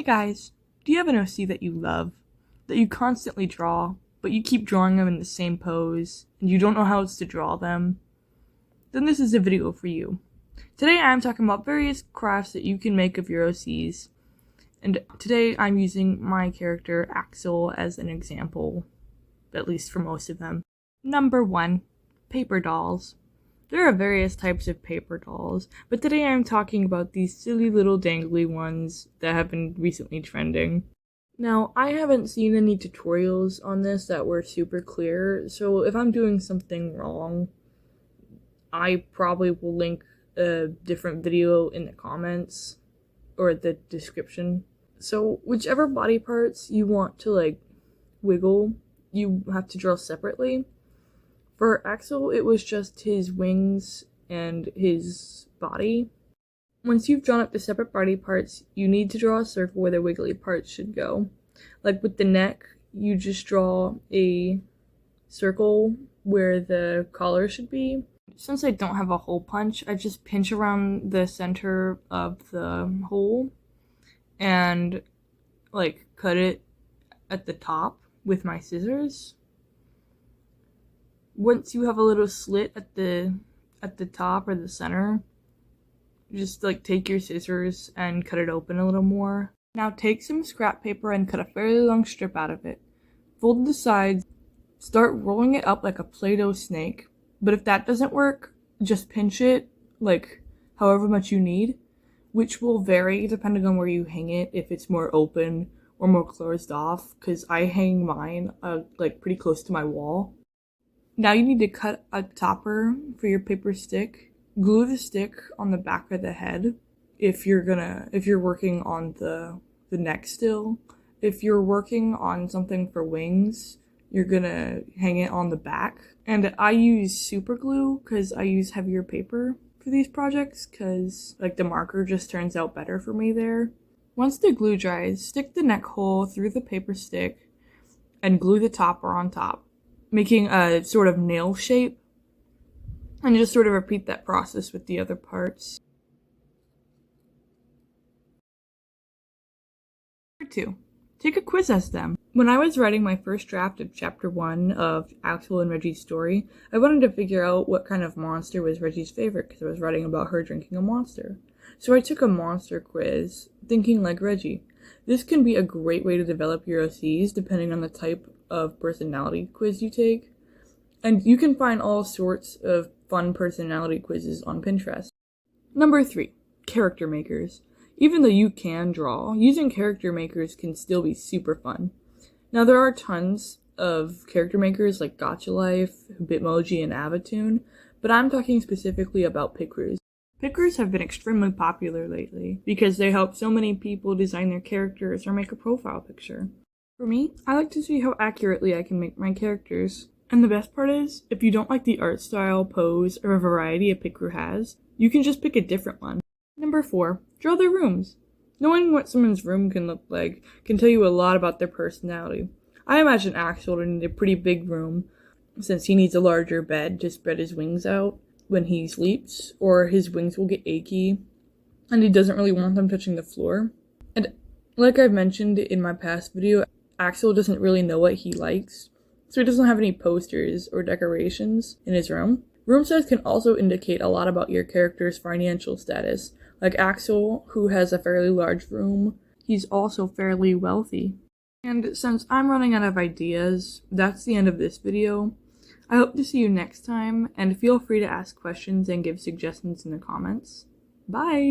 Hey guys, do you have an OC that you love, that you constantly draw, but you keep drawing them in the same pose, and you don't know how else to draw them? Then this is a video for you. Today I'm talking about various crafts that you can make of your OCs, and today I'm using my character Axel as an example, at least for most of them. Number 1. Paper dolls. There are various types of paper dolls, but today I'm talking about these silly little dangly ones that have been recently trending. Now, I haven't seen any tutorials on this that were super clear, so if I'm doing something wrong, I probably will link a different video in the comments or the description. So whichever body parts you want to wiggle, you have to draw separately. For Axel, it was just his wings and his body. Once you've drawn up the separate body parts, you need to draw a circle where the wiggly parts should go. Like with the neck, you just draw a circle where the collar should be. Since I don't have a hole punch, I just pinch around the center of the hole and cut it at the top with my scissors. Once you have a little slit at the top or the center, just take your scissors and cut it open a little more. Now take some scrap paper and cut a fairly long strip out of it. Fold the sides, start rolling it up like a Play-Doh snake. But if that doesn't work, just pinch it however much you need, which will vary depending on where you hang it, if it's more open or more closed off, because I hang mine pretty close to my wall. Now you need to cut a topper for your paper stick. Glue the stick on the back of the head if you're working on the neck still. If you're working on something for wings, you're gonna hang it on the back. And I use super glue because I use heavier paper for these projects because the marker just turns out better for me there. Once the glue dries, stick the neck hole through the paper stick and glue the topper on top, making a sort of nail shape, and just sort of repeat that process with the other parts. Number 2. Take a quiz as them. When I was writing my first draft of Chapter 1 of Axel and Reggie's story, I wanted to figure out what kind of monster was Reggie's favorite because I was writing about her drinking a monster. So I took a monster quiz, thinking like Reggie. This can be a great way to develop your OCs depending on the type of personality quiz you take. And you can find all sorts of fun personality quizzes on Pinterest. Number 3. Character makers. Even though you can draw, using character makers can still be super fun. Now there are tons of character makers like Gacha Life, Bitmoji, and Avatoon, but I'm talking specifically about Picroos. Picroos have been extremely popular lately because they help so many people design their characters or make a profile picture. For me, I like to see how accurately I can make my characters. And the best part is, if you don't like the art style, pose, or variety a Picroo has, you can just pick a different one. Number 4. Draw their rooms. Knowing what someone's room can look like can tell you a lot about their personality. I imagine Axel to need a pretty big room, since he needs a larger bed to spread his wings out when he sleeps, or his wings will get achy, and he doesn't really want them touching the floor. And like I've mentioned in my past video, Axel doesn't really know what he likes, so he doesn't have any posters or decorations in his room. Room size can also indicate a lot about your character's financial status. Like Axel, who has a fairly large room, he's also fairly wealthy. And since I'm running out of ideas, that's the end of this video. I hope to see you next time, and feel free to ask questions and give suggestions in the comments. Bye!